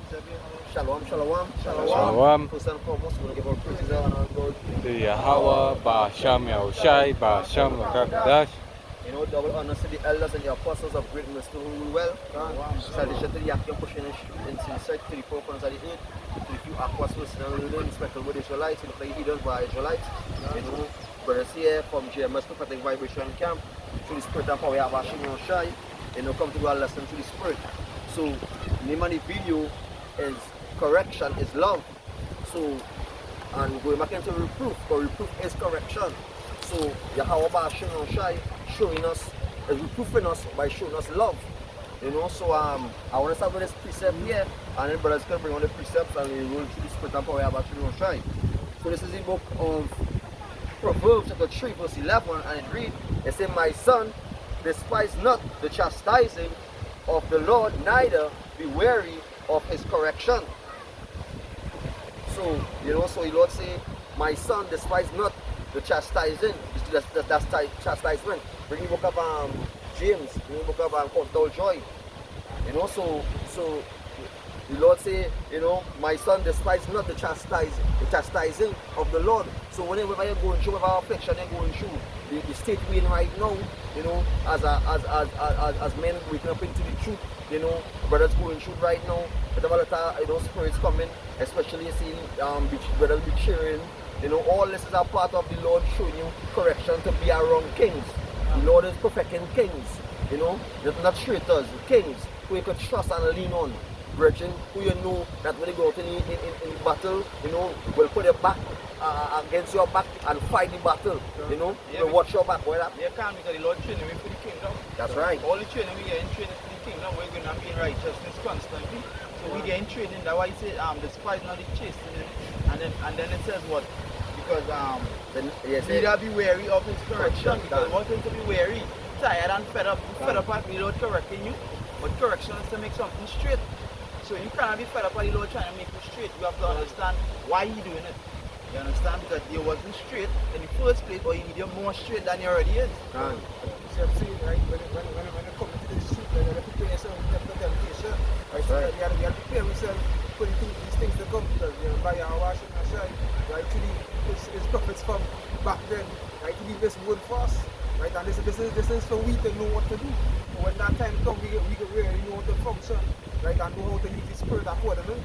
Shalom, shalom, shalom. Shalom. First and foremost, we're going to give our praises and honor God. To Yahweh, Ba'asham Yahushai, Ba'asham Lakakdash. Double honors to the elders and the apostles of greatness to rule well. Salvation to the Yakim pushing in sincere to the four corners of the earth. To the few aquas listening and learning, speckled with Israelites, who look like heathens by Israelites. Brothers here from GMS Correction Vibration Camp. Through the spirit and power of Ba'asham Yahushai. Come to do a lesson through the spirit. So, the name of the video is Correction is Love. So, and going back into reproof, because reproof is correction. So, Yahweh Ba'asham Yahushai showing us, is reproofing us by showing us love. So I want to start with this precept here, and then brothers can bring on the precepts and we roll through the spirit and power of Ba'asham Yahushai. So this is the book of Proverbs chapter 3 verse 11, and it reads, it says, "My son, despise not the chastising of the Lord, neither be weary of his correction." So, so the Lord say, "My son, despise not the chastising." That's chastisement. Bring the book of James, bring the book of Count Joy. So the Lord say, "My son, despise not the chastising of the Lord." So whenever you're going through, whatever affliction you're going through, the state we're in right now, as men waking up into the truth, brothers going through right now, whatever that spirits coming, especially seeing brothers be cheering, all this is a part of the Lord showing you correction to be around kings. The Lord is perfecting kings, not traitors, kings who you could trust and lean on. Brethren, who that when they go out in battle, will put their back against your back and fight the battle. Watch your back. You can't, because the Lord training me for the kingdom. That's right. All the training we get in training for the kingdom, we're going to be in righteousness constantly. So we get in training. That's why he said, despise not the chastening. And then it says what? Because neither be weary of his correction. Because one thing to be weary, tired and fed up. You're fed up at the Lord correcting you, but correction is to make something straight. So you cannot be fed up at the Lord trying to make you straight. You have to understand why he's doing it. You understand? Because you wasn't straight in the first place, or you need you more straight than you already is. So I'm saying, right, when you come into this truth, you have to prepare yourself for temptation. Right? So you have to prepare yourself for these things to come. Because by our washing and shine, right, actually, his prophets from back then, right, to leave this word for us. Right, and this is for we to know what to do. So when that time comes, we really know how to function, right, and know how to use the spirit accordingly.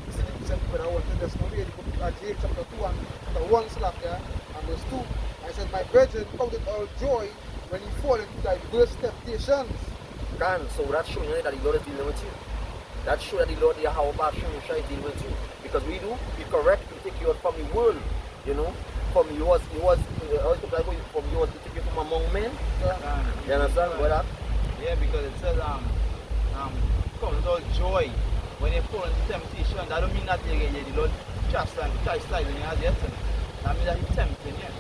This is the example I want to just know here, the book of James chapter 2 and chapter 1 slap there, and verse 2. I said, "My brethren, count it all joy when you fall into diverse temptations." So that's showing you that the Lord is dealing with you. That's showing that the Lord, Yahweh Ba'asham Yahushai, is dealing with you. Because we correct, we take you out from the world, From yours to take you from among men. You understand what that? Yeah, because it says count it all joy when you fall into temptation. That don't mean that the Lord chastising you as yet. That means that he's tempting you.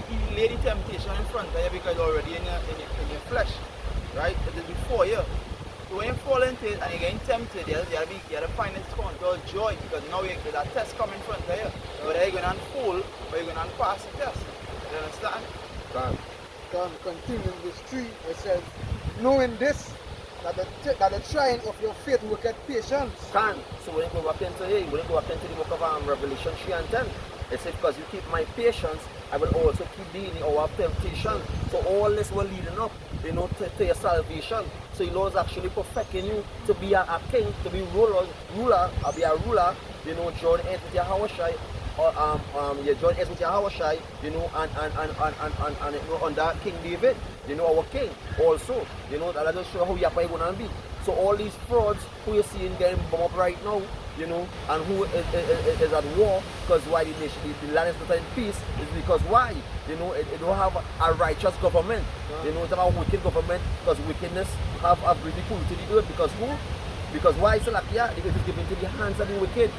He lay the temptation in front of you because you're already in your flesh. Right? It is before you. So when you fall into it and you're getting tempted, you have to find this count all joy, because now there's a test coming in front of you. Whether you're going to unfold or you're going to pass the test. You understand? Continuing this 3, it says, "Knowing this, that the trying of your faith worketh patience." So when you go back into the book of Revelation 3 and 10, it says, "Because you keep my patience, I will also keep thee in the hour of temptation." So all this will leading up, to your salvation. So the Lord is actually perfecting you to be a king, to be ruler, or be a ruler, join hands with Yahushai, or you join hands with Yahushai, and under King David, our king also, that just show how Yahweh is going to be. So all these frauds who you're seeing getting bombed up right now, and who is at war, because why the land is not in peace, is because why? It don't have a righteous government. It have a wicked government, because wickedness have really polluted the earth. Because who? Because why? So like, it is given to the hands of the wicked.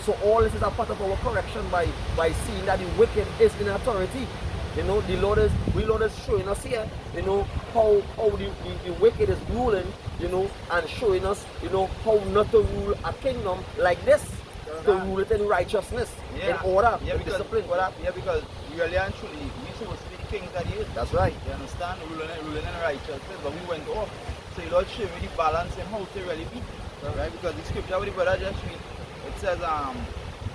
So all this is a part of our correction by seeing that the wicked is in authority. The Lord is showing us here, how the wicked is ruling, and showing us, how not to rule a kingdom like this, to rule it in righteousness, in order, in discipline. Because really and truly, we supposed to be the kings that he is. That's right. You understand? Ruling in righteousness, but we went off. So the Lord showed me the balance and how to really be. Right? Because the scripture with the brother just read, it says,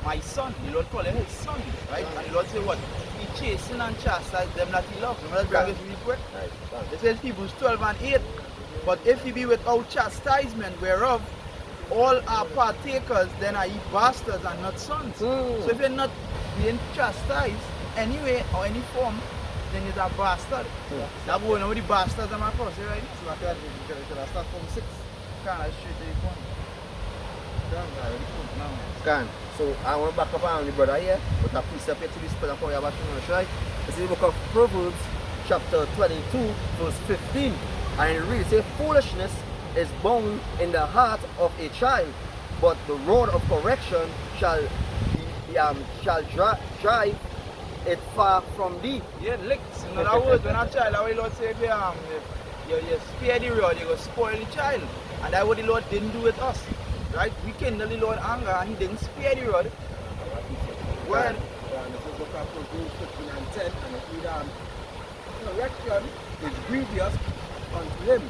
my son, the Lord called him his son, right? And the Lord said what? He chastened and chastised them that he loved. Remember that verse really quick? It says Hebrews 12 and 8. But if he be without chastisement, whereof all are partakers, then are ye bastards and not sons. So if you're not being chastised anyway or any form, then you're a bastard. That boy know the bastards are my cross, right? So I can start from 6. Kind of straight to the point. Can. So I want to back up on the brother here, but I precept here to this point of our right? It's in the book of Proverbs, chapter 22, verse 15. And it reads, say, foolishness is bound in the heart of a child, but the rod of correction shall drive it far from thee. Yeah, licks. In other words, when a child, how the Lord say, if you spare the rod, you go spoil the child. And that's what the Lord didn't do with us. Right? We kindled the Lord anger and he didn't spare the rod. Well, this is book of Proverbs 15 and 10, and it read, correction is grievous unto him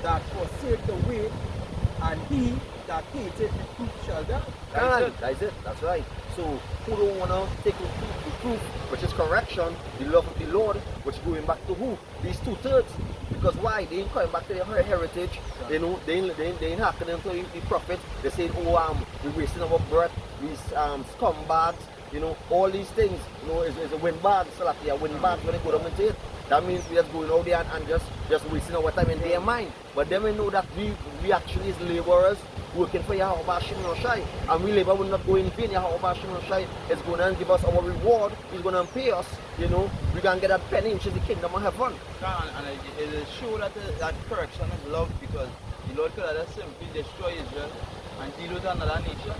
that forsake the way, and he that hateth reproof shall die. That's it. That's right. So who don't want to take reproof, which is correction, the love of the Lord, which going back to who? These 2/3. Because why? They ain't coming back to their heritage. They know they ain't hacking to the prophet. They saying, oh, we're wasting our breath, these scumbags, you know, all these things, you know, is a windbag, so like they are windbags when they go down into it. That means we are going out there and just wasting our time in their mind. But then we know that we actually is laborers working for Yahweh Shem Shai. And we labor will not go in vain. Yahweh Shem Shai is going to give us our reward. He's going to pay us, you know. We can get that penny, which is the kingdom of heaven. And it is sure that correction is love, because the Lord could have simply destroy Israel and deal with another nation.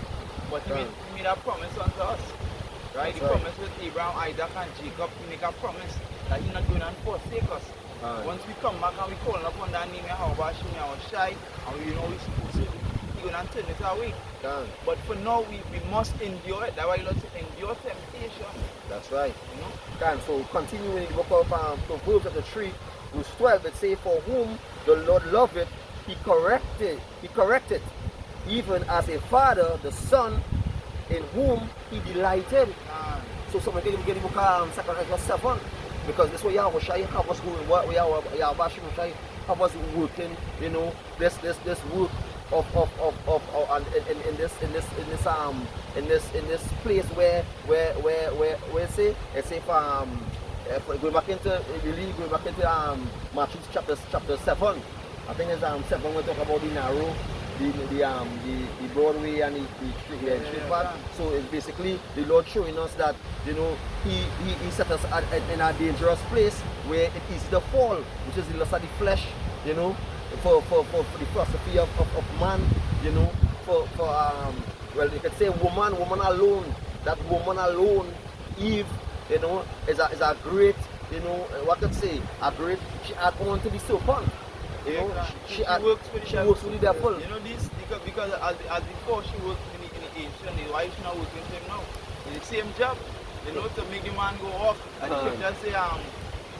But he made a promise unto us. Right? He promised with Abraham, Isaac, and Jacob. He make a promise that he's not going to forsake us. Once we come back and we call upon that name, Yahweh Shai, and we know we're supposed to, he's going to turn it away. But for now, we must endure it. That's why Lord said, endure temptation. That's right. You know? So continuing in the book of Proverbs chapter 3, verse 12, it says, for whom the Lord loveth, he corrected, even as a father, the son, in whom he delighted. So someone can get the book of 2 Corinthians 7, because this way Yahweh Shai have us going work, Yahweh Shai have us working, you know, this work of in this place where it's say for going back into Matthew chapter 7. I think it's 7 we talk about the narrow, the Broadway and the street part. So it's basically the Lord showing us that, you know, he set us in a dangerous place where it's easy to fall, which is the lust of the flesh, you know, for the philosophy of man, you know, well, you could say woman alone. That woman alone, Eve, you know, is a great, you know, what could say, she had on to the serpent. You know, she works with the devil. You know this because as before she worked in the ancient, why is she not working for him now? It's the same job. You know, to make the man go off. And the scripture say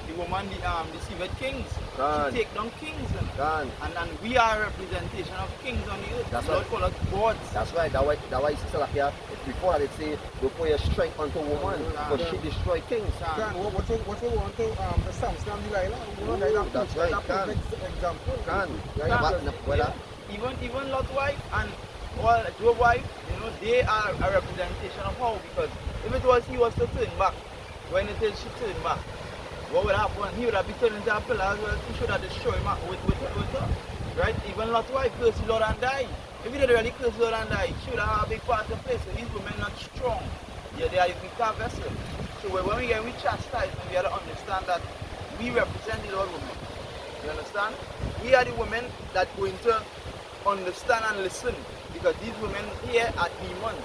the woman deceived kings. She take down kings. And we are a representation of kings on the earth. That's Lord call us gods. That's right. That's why it's still like here. Before that, it say, go put your strength unto woman, but she destroy kings. What you want to the Samson and Delilah? That's right. Example. Even Lot's wife and all Job's wife, you know, they are a representation of how, because if it was he was to turn back, when it is she turned back, what would happen? He would have been turned into a pillar as well. He should have destroyed him with her. Right? Even Lot's wife cursed the Lord and died. If he didn't really curse the Lord and die, she would have a big part to play. So these women not strong. Yeah, they are a weaker vessel. So when we chastise, we have to understand that we represent the Lord women. You understand? We are the women that going to understand and listen, because these women here are demons.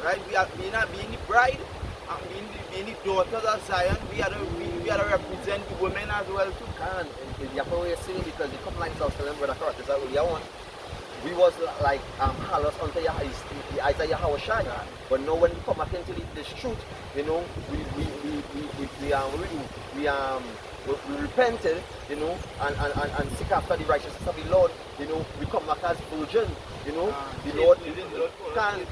Right? We are being the bride and being the daughters of Zion. We are to represent the women as well too. And the way you're saying, because you come like I was telling Brother Kurt, is that what you want? We was like halos unto the eyes of Yahweh Shai. But now when we come back into this truth, you know, we we repented, you know, and seek after the righteousness of the Lord, you know, we come back as virgin, you know, the Lord can.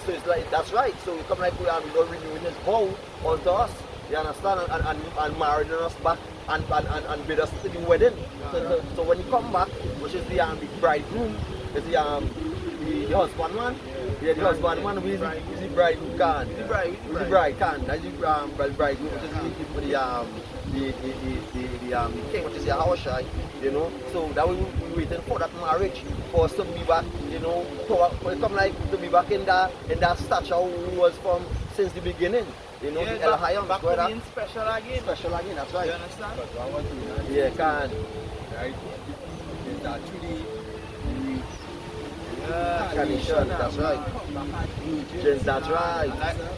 So it's like, that's right. So we come like the Lord renewing his vow unto us, you understand, and marrying us back and bid us to the wedding. So when you come back, which is the bridegroom, is the husbandman. Yeah, the husbandman is the bride who can. The bride can. That's the bridegroom, which is the king, which is the Hawashai, you know. So that we waiting for that marriage, for us to be back, you know, to come like to be back in that stature who was from since the beginning. You know, yeah, the El Hayam, back to being special again. Special again, that's right. You understand? Yeah, can. Right? It's actually Tradition, that's right. Yes, that's right.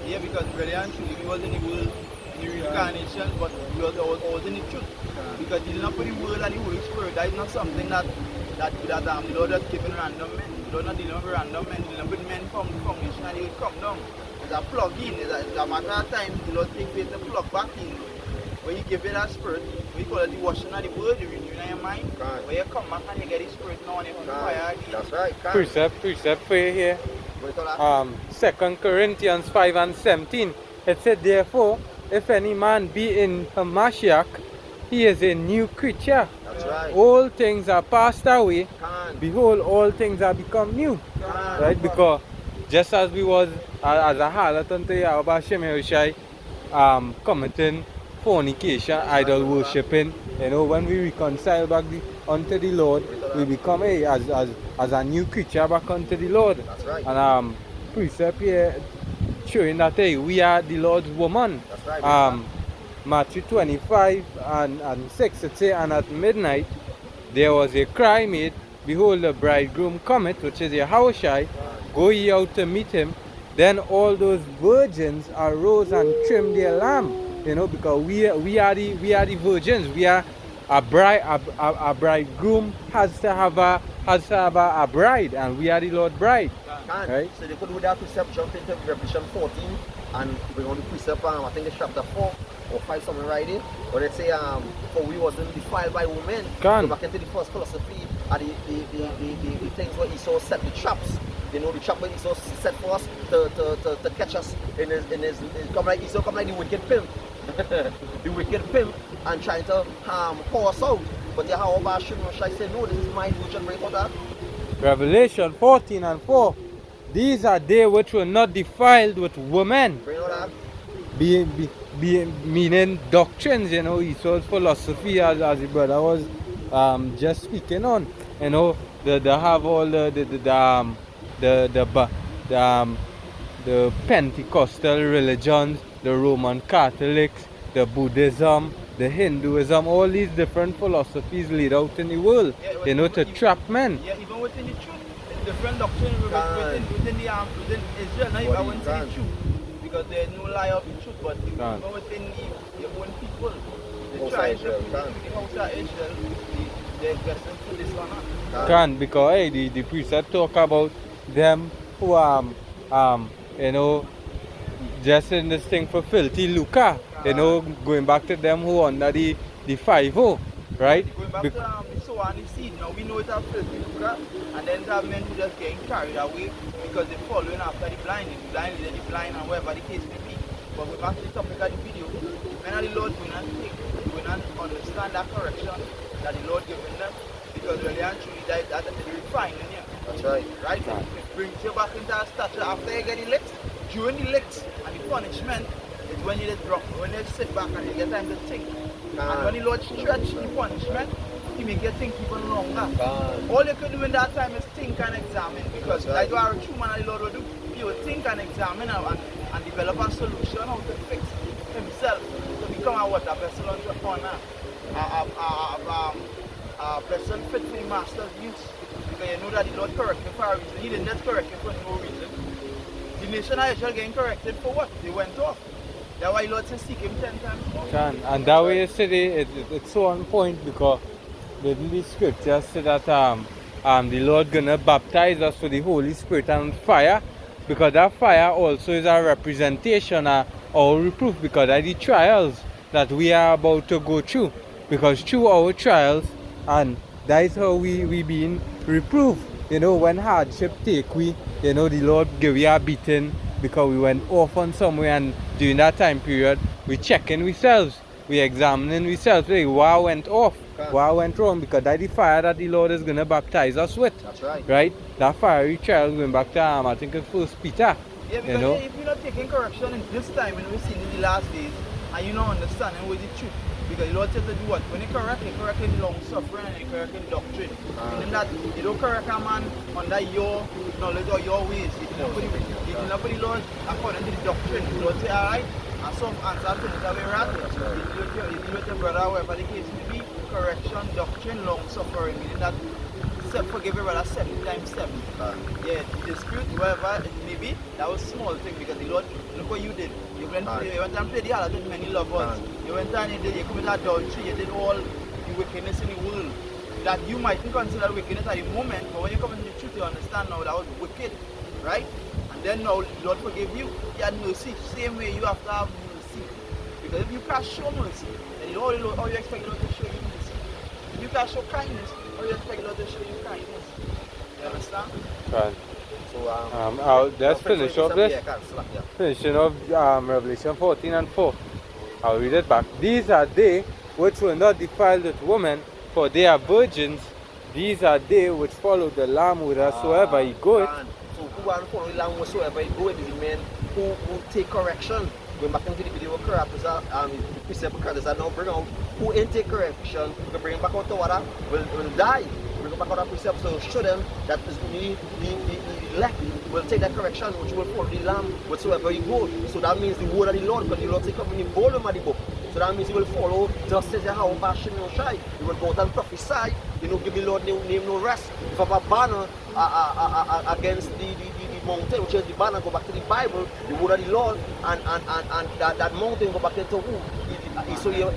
Yeah, because really and truly we was in the world in the reincarnation, but we was always in the truth. Because he did not put the word and the Holy Spirit. That is not something that the Lord has given random men. The Lord not dealing with random men, dealing with men from the foundation and they will come down. It's a plug in, it's a matter of time the Lord takes faith to plug back in. When you give it that spirit, we call it the washing of the word, the renewing of your mind. Right. When you come back and you get the spirit now and you fire again. That's right. Precept for you here. What you call that? 2 Corinthians 5 and 17. It said, therefore, if any man be in Hamashiach, he is a new creature. That's right. All things are passed away. Can. Behold, all things are become new. Can. Right? Because just as we was as a harlot unto Yahweh Hashem Yahushai, committing fornication, idol worshipping, you know, when we reconcile back unto the Lord, we become as a new creature back unto the Lord. That's right. And precept here showing that we are the Lord's woman. That's right. Matthew 25 and 6, it says, and at midnight there was a cry made, behold, the bridegroom cometh, which is Yahushai, go ye out to meet him. Then all those virgins arose and trimmed their lamb, you know, because we are the virgins. We are a bridegroom has to have a bride, and we are the Lord bride. Can. Right? So they could do that precept, jump into Revelation 14 and bring on the precept, I think it's chapter 4 or 5, something right there. But it say, for we wasn't defiled by women. Can. Go back into the first philosophy and the things where Esau set the traps. You know, the trap where Esau set for us to catch us in his come like Esau, come like the wicked pimp. The wicked pimp and trying to pour us out. But Yahweh should say, no, this is my future great order. Revelation 14 and 4. These are they which were not defiled with women. Bring all that. Meaning doctrines, you know, Esau's philosophy, as the brother was just speaking on. You know, they have all the Pentecostal religions, the Roman Catholics, the Buddhism, the Hinduism, all these different philosophies laid out in the world, Yeah, you know, to trap men. Yeah, even within the truth, different doctrine within Israel, not even within the truth, because there is no lie of the truth, but even within your own people, the tribes, the house of Israel, they're destined to this one. Can, because hey, the precept talk about them who you know, just in this thing for filthy lucre, you know, going back to them who under the 5-0, right? Going back to the sower and the seed, now we know it's a filthy lucre, and then there are men who just getting carried away because they're following after the blind and whatever the case may be. But going back to the topic of the video, men of the Lord going and understand that correction that the Lord given them, because really and truly that is refining you. That's right. Right? It brings you back into a stature after you get elect. During the elect and the punishment is when you just drop, when you sit back and you get time to think. And when the Lord stretch the punishment, He make you think even longer. All you can do in that time is think and examine, because that's what a true man of the Lord will do. He will think and examine and develop a solution how to fix himself to become a vessel unto honor. A vessel fit for the master's use. Because you know that the Lord corrected for a reason. He didn't just correct you for no reason. The nation of Israel getting corrected for what? They went off. That's why the Lord said seek Him 10 times more. And that way yesterday it's so on point, because the scripture said that the Lord gonna baptize us with the Holy Spirit and fire, because that fire also is a representation or reproof, because of the trials that we are about to go through. because through our trials, and that is how we being reproved. You know, when hardship take we, you know, the Lord give we a beating because we went off on somewhere, and during that time period, we checking ourselves, we examining ourselves, like, what went off, what went wrong, because that the fire that the Lord is going to baptize us with. That's right. Right? That fiery trial going back to, I think it's First Peter. Yeah, because You know? if you're not taking correction in this time, when we're seeing in the last days, and you're not understanding what the truth, because the Lord tells you what? When you correct in long suffering and you correct in doctrine. Meaning that you don't correct a man under your knowledge or your ways. If you not put the Lord according to the doctrine, the Lord say, alright, and some answer to it away right. You deal with your brother, whatever the case may be, correction, doctrine, long suffering, meaning that forgive your brother 7 times 7. Yeah, dispute, whatever it may be, that was small thing because the Lord, look what you did. You went and played the harlot with many loved ones. You went and you committed adultery, you did all the wickedness in the world that you mightn't consider wickedness at the moment, but when you come into the truth, you understand now that was wicked, right? And then now the Lord forgive you, He had mercy. Same way you have to have mercy. Because if you can't show mercy, then how you expect the Lord to show you mercy? If you can't show kindness, how you expect the Lord to show you kindness? You understand? Right. So let's finish up this. Finishing of Revelation 14 and 4. I'll read it back. These are they which were not defiled with women, for they are virgins. These are they which follow the Lamb whithersoever he goeth. So who are following the Lamb whatsoever he goeth is the men who take correction. Going back into the video of characters, the precept characters are now bring out who ain't take correction, we bring back out to water, will die. Bring back out of precept, so show them that the elect will take that correction, which will follow the Lamb whatsoever he goes. So that means the word of the Lord, because the Lord say come in the volume of the book. So that means he will follow just as how Bashim no shy. He will go out and prophesy, give the Lord name no rest. If I have a banner against the mountain, which is the banner, go back to the Bible, the word of the Lord, and that mountain go back into who? So yeah,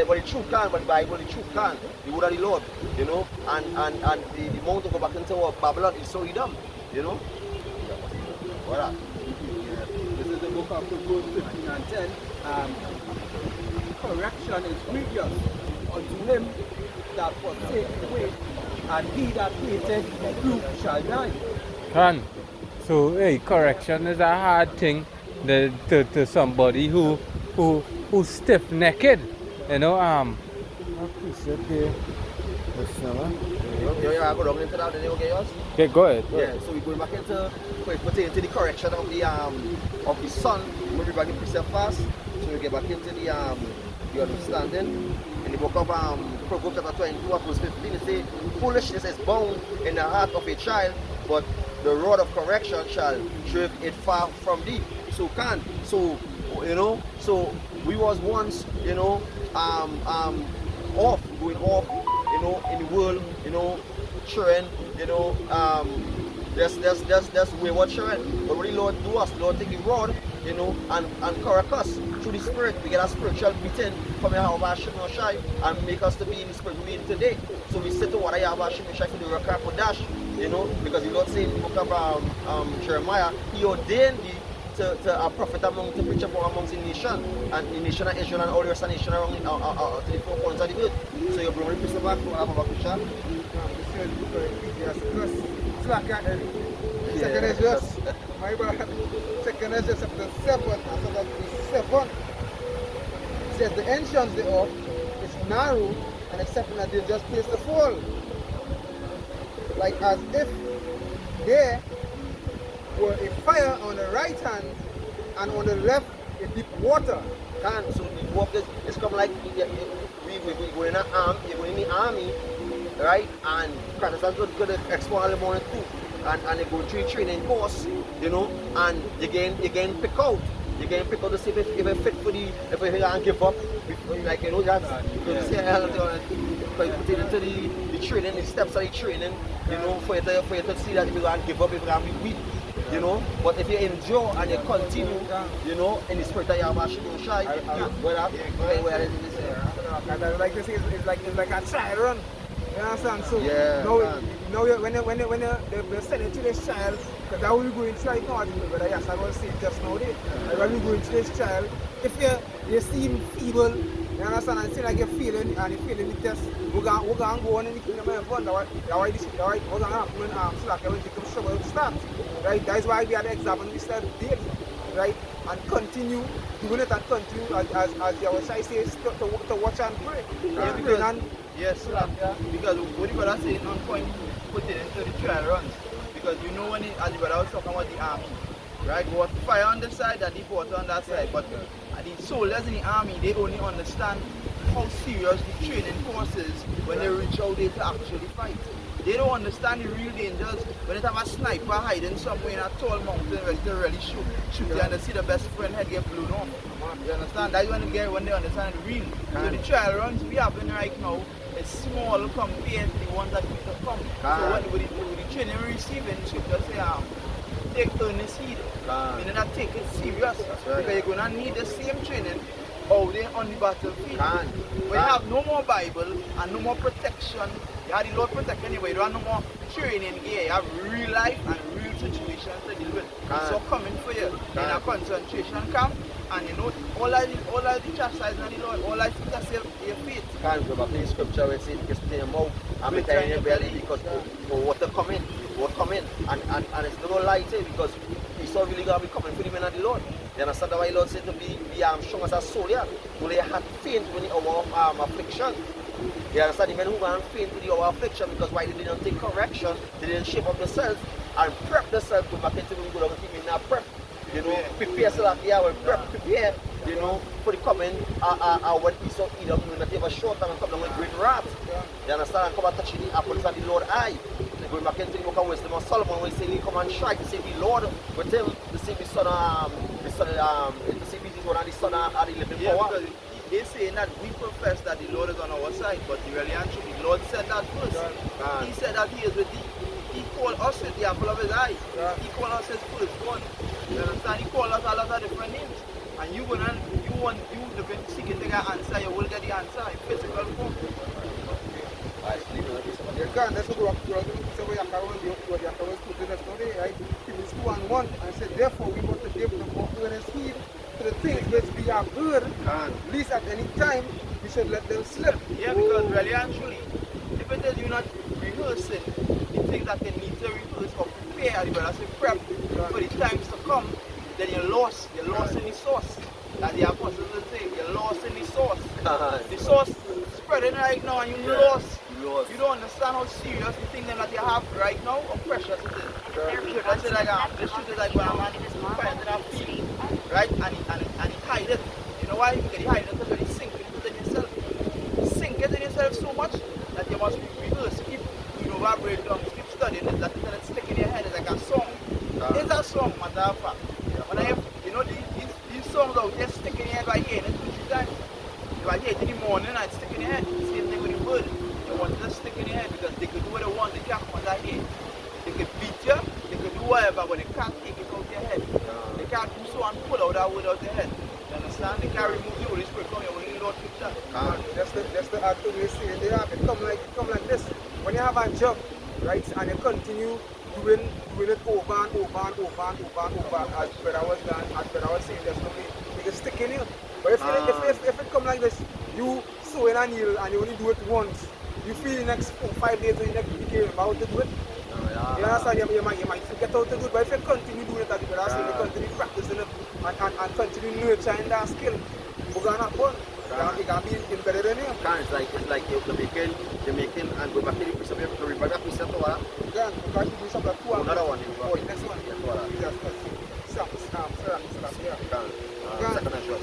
but the truth can, but the Bible, the truth can. The word of the Lord, and the mountain go back into Babylon, it's so dumb, Voilà. This is the book of Proverbs 15 and 10. Correction is grievous unto him that forsakes the way, and he that hateth reproof shall die. So hey, correction is a hard thing to somebody who stiff-necked. Okay, go ahead. Yeah, so we're going back into the correction of the son. We'll be back in precept fast. So we get back into the understanding. In the book of Proverbs chapter 22 verse 15, it says, foolishness is bound in the heart of a child, but the rod of correction shall drive it far from thee. So so we was once, going off, in the world, children, that's wayward children. But what the Lord do us, the Lord take the rod, and correct us through the Spirit. We get a spiritual beating from Yahweh Hashem Shai and make us to be in the Spirit we in today. So we say to what Yahweh Hashem Shai for the record for dash, because the Lord said in the book of Jeremiah, He ordained thee to a prophet to preach amongst the nation, and the nation of Israel and all the rest of the nation around to the four corners of the earth. So you bring the priest back to have a Bakusha. Second is just, my bad. Second is just chapter 7, and chapter 7 says the entrance thereof is narrow, and except that they just place the fall. Like as if there were a fire on the right hand and on the left a deep water. So the water is come like we go in the army, right? And Protestants go to explore in the morning too. And they go through training course, and you can pick out. You can pick out to see if it fit for if you can't give up. Like, that's because you put it into the training, the steps of the training, for you to see that if you can't give up, if you can't be weak. But if you endure and you continue, in the spirit of Yahweh Hashem Shai, Like this, it's like a trial run. You understand? So Yeah, now, man. now they're sending to this child, because that will be going to right now, but yes, I was saying just now there. When we going to this child, if you see him feeble, you understand, and see like you're feeling and you're feeling the test, we're going to go on in the kingdom of heaven. That's why we're going to happen when so like when you come struggle to start. Right? That is why we had the examine ourselves daily. Right? And continue doing it and continue as your side says to watch and pray. Yeah, because, yes, because what you brother saying on point, put it into the trial runs. Because you know when as the brother was talking about the army, right? What fire on the side and the water on that side. But the soldiers in the army, they only understand how serious the training course is when they reach out there to actually fight. They don't understand the real dangers when they have a sniper hiding somewhere in a tall mountain ready to really shoot you and they see the best friend head get blown off. You understand? That's when they understand the real. So the trial runs we have right now is small compared to the ones that need to come. So with the training we're receiving, you just say, take earnest heed. You know, take it serious. Because you're going to need the same training out there on the battlefield. When you have no more Bible and no more protection, you have the Lord protect anyway, you have no more training here, you have real life and real situations to deal with. So coming for you in a concentration camp, and you know, all of the chastisement of the Lord, all I think that's your faith. Can't go back to the scripture where it says, just stay in your mouth and be in your belly, because water come in, and it's no lie to you, because he's not really going to be coming for the men of the Lord. You understand why the Lord said to be strong as a soldier, will they have faint when the hour of affliction. You understand? The men who were faint to the hour of affliction, because why they didn't take correction, they didn't shape up themselves and prep themselves, go back into the good of the team in that prep. You know, prepare so that prepare, you know, for the coming when Esau eat up, that they have a short time and come down with great wrath. You understand? And come and touch the apples of the Lord eye. Going back into the book of wisdom of Solomon, when he said he come and strike to save the Lord with him, to save the son to save his one and the son of the living power. They saying that we profess that the Lord is on our side, but the really and truly, the Lord said that first. He said that he is with thee. He called us with the apple of his eye. He called us his firstborn. You understand? He called us a lot of different names. And you looking seeking to get answer, you will get the answer in physical form. You can't, that's what we are doing. So we have to put in us today, right? Hebrews 2:1, and said, therefore we must give the more earnest heed to the things which we have heard, least at any time we should let them slip. Yeah, because really and truly, if it is you not rehearsing the things that you need to rehearse or prepare, but as you prep for the times to come, then you're lost in the source. As the apostles will say, you're lost in the source. The source is spreading right now and you're lost. You don't understand how serious the thing that you have right now, how precious it is. I say like, this truth is like when a man finds in a field, right? And he hide it. You know why? Because he hide it because he sink it in yourself. Sink it in yourself so much that you must rehearse, keep vibrate down, keep studying it, that it's stick in your head. It's like a song. It's a song, matter of fact. When I have, these songs out there stick in your head by hearing it 2-3 times. If I hear it in the morning, I'd stick in your head. Same thing with the word. They want to stick in your head because they could do what they want, they can't come out here. They could beat you, they could do whatever, but they can't take it out of your head. They can't do so and pull out that word out of your head. You understand? They can't remove the Holy Spirit from your only Lord picture. That's the attitude we see. They have it come like this. When you have a job, right, and you continue doing it over and over and over and over and over, as I was saying, there's no way you can stick in you. But if it come like this, you sew in a needle and you only do it once, you feel the next 4-5 days when you can't remember how to do it. You understand? You might forget how to do it, but if you continue doing it, as you say, you continue practicing it and continue nurturing that skill, you're going to happen. You can be embedded in you. It's like you're making and go back to the piece of your back piece of Torah. Yeah, you can do something like Another one. Oh, the next one. Second address.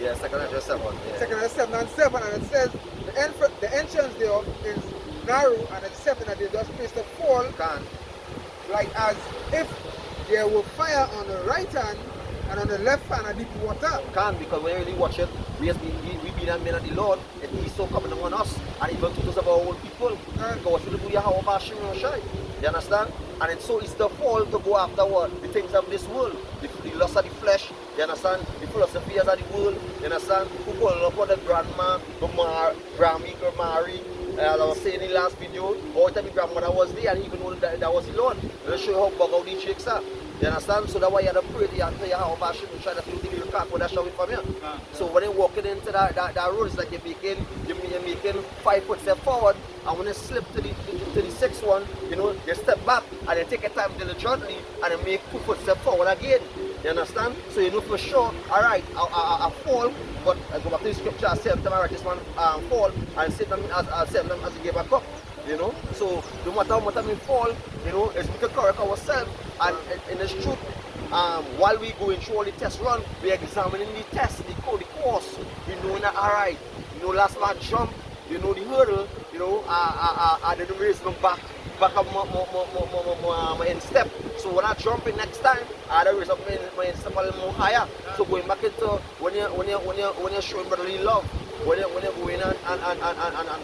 Yeah, second address 7. Yeah. Second address 7 and 7, and it says the entrance thereof is narrow, and it's set that they just place to fall, like as if there were fire on the right hand and on the left hand a deep water. Because when you really watch it, we be the men of the Lord, and He's so coming on us, and even to us about our own people. Because we do how about you understand? And it's so it's the fall to go after what? The things of this world, the lust of the flesh, you understand? The philosophies of the world, you understand? Who call up for the grandma, go Grammy, go marry, as I was saying in the last video, all the time my grandmother was there and even though that was alone. Let's show you how bug out these chicks are. You understand? So that's why you have to pray to your how about shit and try to do the car for that showing from here. So when you're walking into that road, it's like you're making 5 foot step forward, and when you slip to the sixth one, you know, you step back and then take a time diligently and then make 2 foot step forward again. You understand? So you know for sure, alright, I fall, but I go back to the scripture, I say them, alright, this one fall, and say them as he gave a cup. You know, so no matter how much we fall, you know, it's we can correct ourselves. And in the truth, while we going through all the test run, we examining the test, the course. We know that alright, you know, last man jump, you know the hurdle, you know, I didn't raise them back up my in step. So when I jump in next time, I had to raise up my in step a little more higher. So going back into when you're showing brotherly love. When you go in and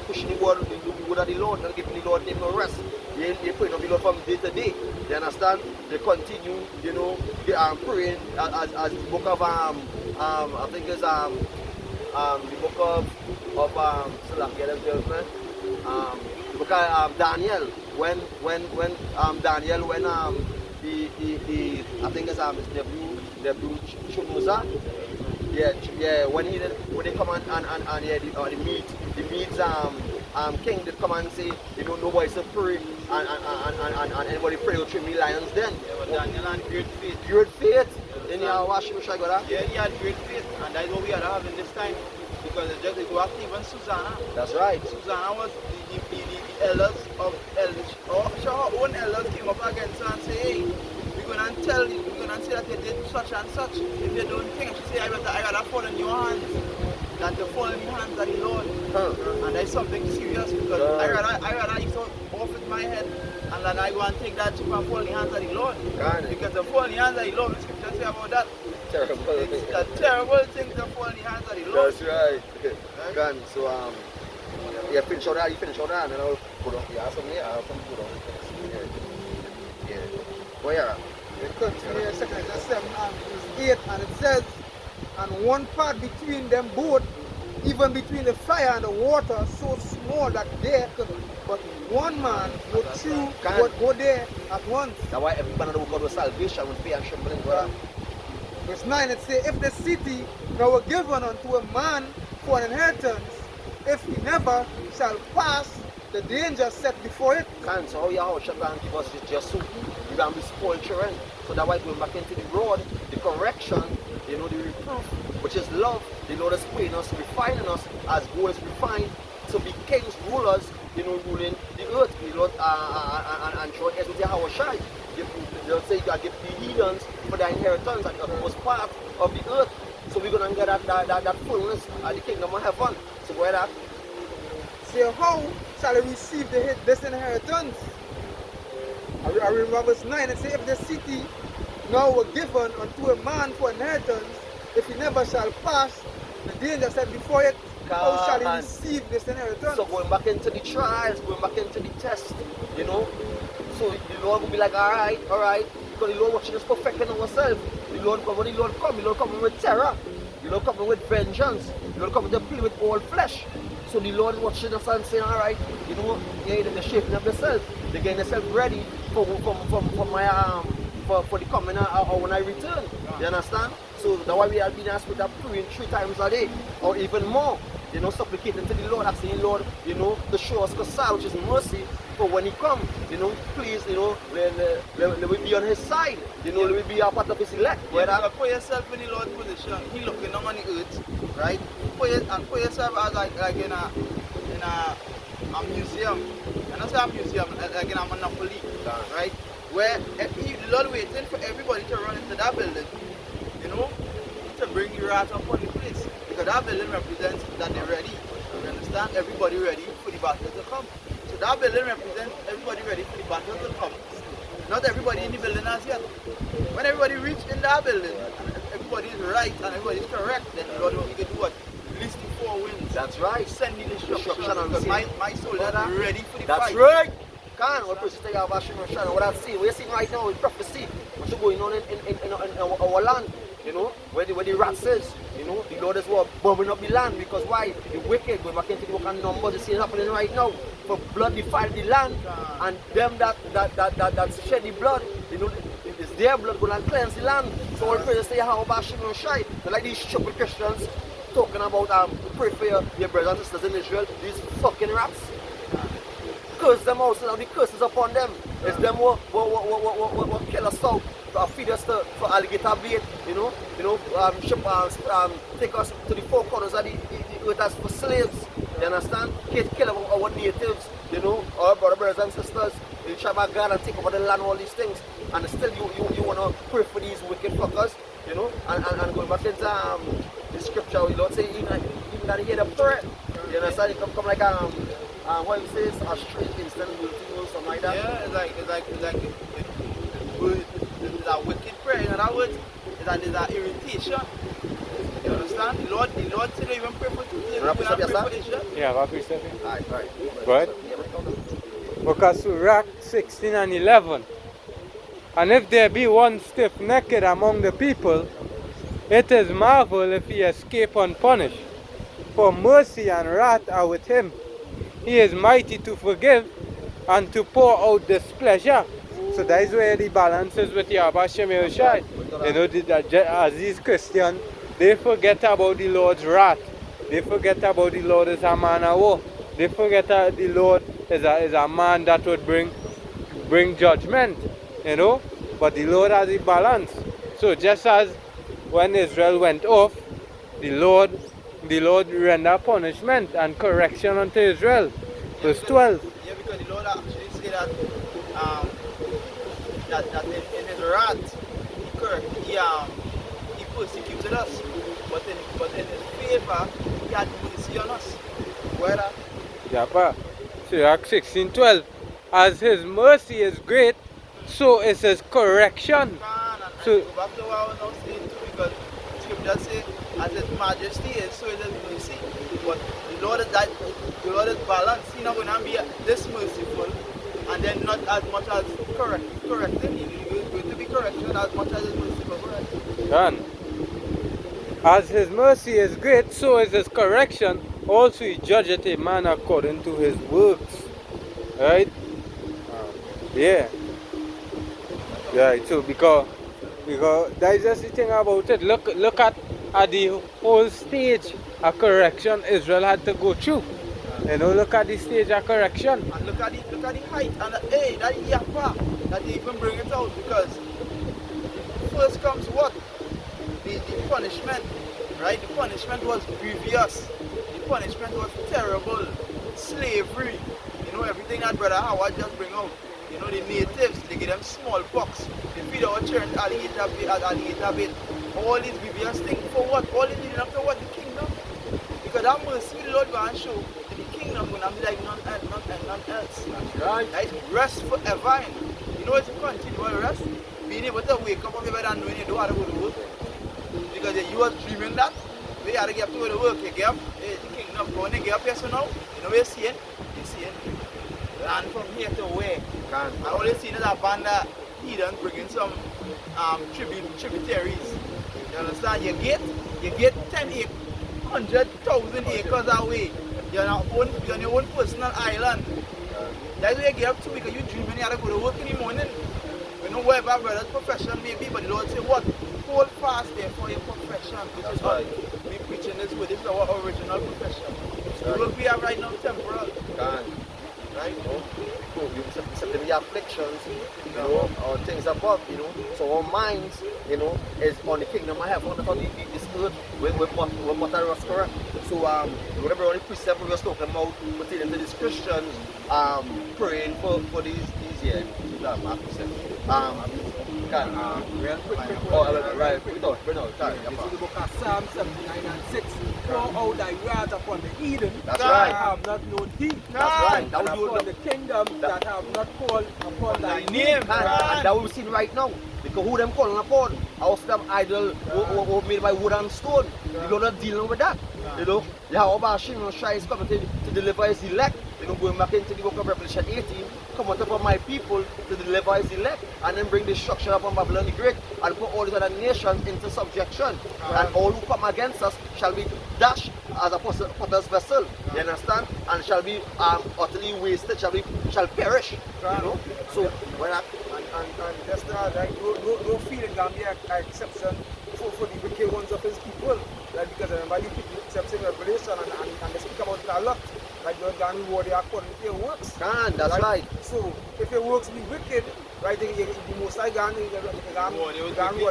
pushing the word of the Lord and giving the Lord name no rest, you pray on the Lord from day to day. You understand? They continue, you know, praying as the book of I think it's the book of the book of Daniel. When Daniel I think it's Nebuchadnezzar. Yeah. When they come and the meat king did come and say, you know, nobody should pray and anybody pray with 3 million lions then. Yeah, but Daniel had great faith. Great faith in your washing machine, brother. Yeah, he had great faith, and that's what we are having this time. Because it was even Susanna. That's right. Susanna was the elders of elders. Her own elders came up against her and say, hey, we're going to say that you did such and such. If you don't think, she say, I got to fall in your hands. That the fall in your hands are the Lord. And that's something serious because I rather eat off with my head and then I go and take that chip and fall in the hands of the Lord. Because the fall in the hands of the Lord, the scripture say about that. Terrible. It's a terrible thing to fall in the hands of the Lord. That's right. Gone. So yeah, finish all that, and then I'll put on. Yeah, some put on. Yeah. Well, yeah. It continues, 2 Corinthians 7 and verse 8, and it says, and one part between them both, even between the fire and the water, so small that there could but one man go through, go there at once. That's why every man of the God was salvation with fear and trembling. Verse 9, it says, if the city now were given unto a man for an inheritance, if he never shall pass the danger set before it. So how your house shall go and give us just so you can be spoiled children. So that's why going back into the road, the correction, you know, the reproof, which is love. The Lord is praying us, refining us as gold is refined to be kings, rulers, you know, ruling the earth. The Lord and showing us with your house shy. They'll say you gotta give the heathens for their inheritance and the most part of the earth. So we're gonna get that fullness at the kingdom of heaven. So where that? Say, how shall we receive this inheritance? I remember verse 9, it says, if the city now were given unto a man for inheritance, if he never shall pass the danger set before it, how shall he receive this inheritance? So going back into the trials, going back into the test, you know. So the Lord will be like, alright, because the Lord watching us perfecting ourselves. The Lord coming with terror. The Lord coming with vengeance. The Lord coming to play with all flesh. So the Lord is watching us and saying, alright, you know, they're shaping up themselves. They're getting themselves ready for my for the coming or when I return. You understand? So that's why we have been asked to pray 3 times a day or even more. You know, supplicating to the Lord, asking the Lord, you know, to show us Kasar, which is mercy, for when He comes, you know, please, you know, let we be on His side, you know, let we be a part of His elect. Yeah, put yourself in the Lord's position. He looking down on the earth, right? Put yourself as like in a museum. And I say a museum, like in a monopoly, right? Where the Lord waiting for everybody to run into that building, you know, to bring the wrath upon the place. Because that building represents that they're ready. You understand? Everybody ready for the battle to come. So that building represents everybody ready for the battle to come. Not everybody in the building as yet. When everybody reach in that building, and everybody is right and everybody is correct, then the Lord will do what? Release the 4 winds. That's right. Send the destruction. Because my soldiers are ready for the fight. That's right. Can't what person tell you about Shimon Shan? What I see, what you see right now is prophecy. What's going on in our land. you know, where the rats is, you know, the Lord is what bombing up the land because why? The wicked going back into the book and numbers, you see it happening right now. For blood defile the land, and them that shed the blood, you know, it's their blood going to cleanse the land. So all praise say how about Shimon Shai. Like these stupid Christians talking about pray for your brothers and sisters in Israel, these fucking rats. Curse them also, now the curses upon them. It's them what kill us out, feed us for alligator bait, take us to the four corners of the earth as for slaves. You understand? Kill our natives, our brothers and sisters. You try by God and take over the land, all these things. And still you want to pray for these wicked fuckers, and going back into the scripture, the Lord say, even that you hear the prayer, you understand? It come like what it says, a straight instant or something like that. Yeah, it's like it's a wicked prayer. In other words, it's an irritation. You understand? The Lord said even pray for two things. Yeah, what we said. Right. Go ahead. Because Sirach 16 and 11. And if there be one stiff-necked among the people, it is marvel if he escape unpunished. For mercy and wrath are with him. He is mighty to forgive and to pour out displeasure. So that is where the balance is with Yahweh Shem Yahushai. As these Christians, they forget about the Lord's wrath. They forget about the Lord as a man of war. They forget that the Lord is a man that would bring judgment, But the Lord has a balance. So just as when Israel went off, the Lord rendered punishment and correction unto Israel. Verse 12. Yeah, because the Lord actually said that in his wrath, he persecuted us, but in his favor, he had mercy on us. Where? Yapa. Sirach 16:12. As his mercy is great, so is his correction. So go back to what I was now saying too, because scripture says, as his majesty is, so is his mercy. But the Lord is balanced. He's not going to be this merciful and then not as much as correcting. He's going to be correction as much as his merciful. Correct? Done. As his mercy is great, so is his correction. Also he judgeth a man according to his works. Right? Yeah. Yeah, so because that is just the thing about it. Look at the whole stage of correction Israel had to go through. Look at the stage of correction. And look at the height and that yappa that they even bring it out, because first comes what? The punishment, right? The punishment was grievous. The punishment was terrible. Slavery, everything that Brother Howard just bring out. The natives, they give them smallpox. They feed our children alligator bait. All these grievous things for what? All these leading up to what? The kingdom. Because that mercy the Lord going to show that the kingdom going to be like none else. Right. Rest forever. It's a continual rest. Being able to wake up on your bed and knowing you don't have to go to work. Because you was dreaming that, you have to get up to go to work. You get up, the kingdom going to get up here so now. You see it? And from here to where? I always see that a band of heathens bringing some tributaries. You understand? You get 100,000 acres away. You're on your own personal island. That's where you get up to, because you're dreaming you have to go to work in the morning. Whatever brother's profession may be, but the Lord say what? Hold fast there for your profession, which is what we preaching this with. This is our original profession. The work we have right now is temporal. Right? Accepting the afflictions, or things above, So our minds, is on the kingdom I have on this earth with what I was correct. So whatever on the precept we were talking about pertaining to these Christians praying for these years. Real quick. Right, bring out. This is the book of Psalm 79 and 6. Pour out thy wrath upon the heathen That's that right. have not known thee. That's right. And upon the kingdom that have not called upon thy name. And that we see right now. Because who them calling upon? Our them idol were made by wood and stone. You're not dealing with that. Yahweh Shimon Shai is coming to deliver his elect. You know, going back into the book of Revelation 18, come out upon my people to deliver his elect, and then bring destruction upon Babylon the Great, and put all the other nations into subjection. And all who come against us shall be dashed as a potter's vessel. You understand? And shall be utterly wasted, shall perish. You know? So when and just like no feeling can be an exception for the wicked ones of his people. Like because remember the people accepting revelation and they speak about it a lot. Like God can reward you according to your works. that's right. So if your works be wicked, right, the most high God reward you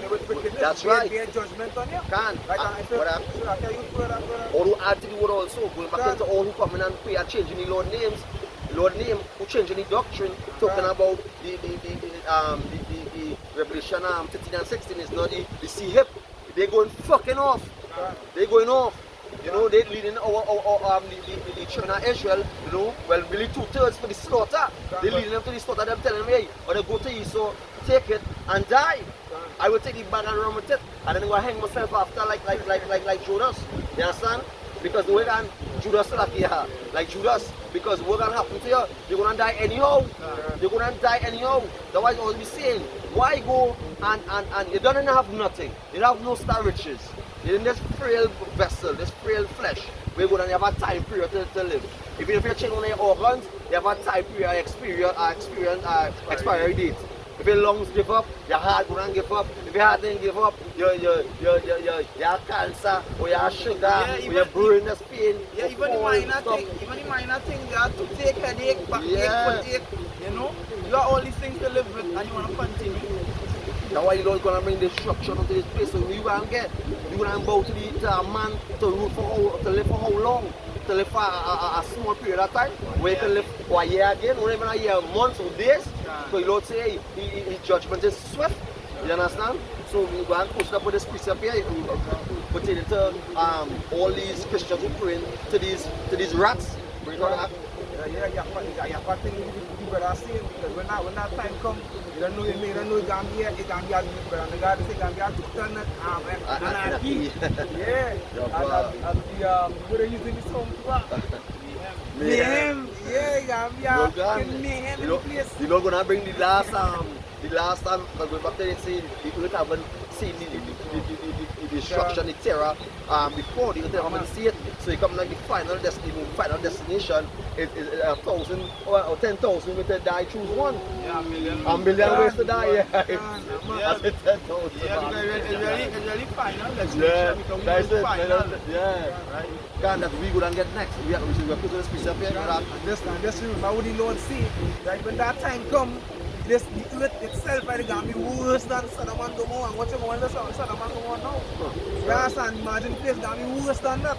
with wickedness. That's right. Their judgment on you. Right, Should I tell you brother? All who add to the word also, going back into all who come in and pray and changing the Lord names. Lord name who changing the doctrine, talking about the Revelation 15 and 16 is not the sea hip. They're going fucking off. They're going off. You know, they're leading the children of Israel, you know, well, really 2/3 for the slaughter. They're leading them to the slaughter, them telling them, hey, or they go to Esau, take it and die. I will take the bag and run with it, and then I'm going to hang myself after like Judas. You understand? Because the way that Judas like Judas, because what's going to happen to you, you're going to die anyhow. You're going to die anyhow. That's why I always be saying, why go and you don't have nothing. You don't have no star riches. You're in this frail vessel, this frail flesh, where you have a time period to live. Even if you're changing on your organs, you have a time period, expiry date. If your lungs give up, your heart will not give up. If your heart didn't give up, your cancer or your sugar or your brain is pain. Yeah, even the minor thing, you have to take headache, backache, foot ache, you know. You got all these things to live with and you want to continue. That's why you're going to bring destruction into this place. So you going to get, you're going to bow to a man to live for how long? To live for a small period of time. Where you can live for a year again, or even a year, months or days. So the Lord say, his judgment is swift. You understand? So we go and push it up with this precept here. Put it into all these Christians who praying to these rats. Bring it up. Yeah, thing you better see it because when that time comes, you don't know it can be a but and the God say can be a turn it anarchy. Yeah. And the what are you using this song to? Mayhem. Yeah, it can be a mayhem in the place. You're not gonna bring the last time because we're back there saying people haven't seen the destruction, the terror before. They haven't seen it. So you come like the final destination is 1,000 or 10,000 with a die, choose one. Yeah, a million ways to die. Yeah, yeah. that's 10,000. Yeah, it's really final destination. Yeah, that's it. Final. Yeah, right. Can that we go and get next. We are put to the speech up here. Just remember what the Lord said. Like when that time comes, the earth itself is going to be worse than Sodom and Gomorrah. And what you want to Sodom and Gomorrah now? You understand? Imagine the place is going to be worse than that.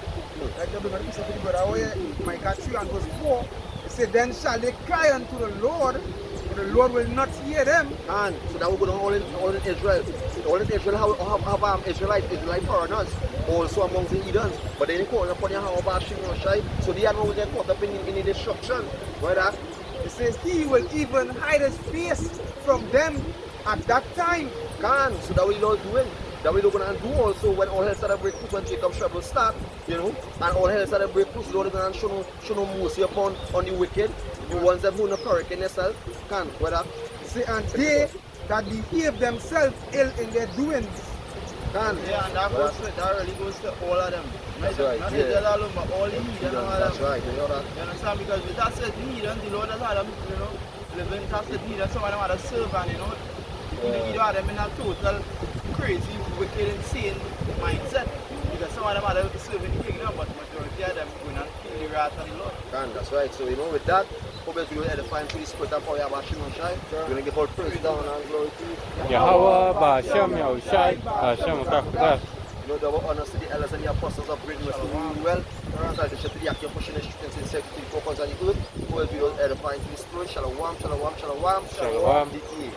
Like the brother said to the brother, Micah 3 and verse 4, it said, then shall they cry unto the Lord, but the Lord will not hear them. And so that we're going to all in Israel. All in Israel have Israelite foreigners, also among the heathens. But they didn't call upon you how about so they are now getting caught up in the destruction. Why that? It says he will even hide his face from them at that time. Can so that we Lord doing. That we going to do also when all hell started break loose, when Jacob's trouble start, you know, and all hell started break loose, Lord is going to show no mercy upon the wicked, the ones that who not correct in themselves. Can whether say and they that behave themselves ill in their doings. Can yeah, and that really goes to all of them. That's right. Not Israel alone, but all the heathen. That's right. You know that. You understand? Because with that said heathen, the Lord has had them, you know, living that said heathen, some of them are the servant, you know. You don't have them in a total crazy, wicked, insane mindset. Because some of them are serving the kingdom, but majority of them going and feel the wrath of the Lord. That's right. So you know with that, hope that we will edify to the spirit of how you have Hashem Shai. We're going to give all praise down and glory to you. Yahweh, Ba'ashem, Yahushai, Hashem, Kakakak. You know, the honors to the elders and the apostles of great mercy doing well. Salvation to the active pushing the strength in security focus on the earth. Who will be edifying to the spirit. Shalom, shalom, shalom. Shalom. DTA.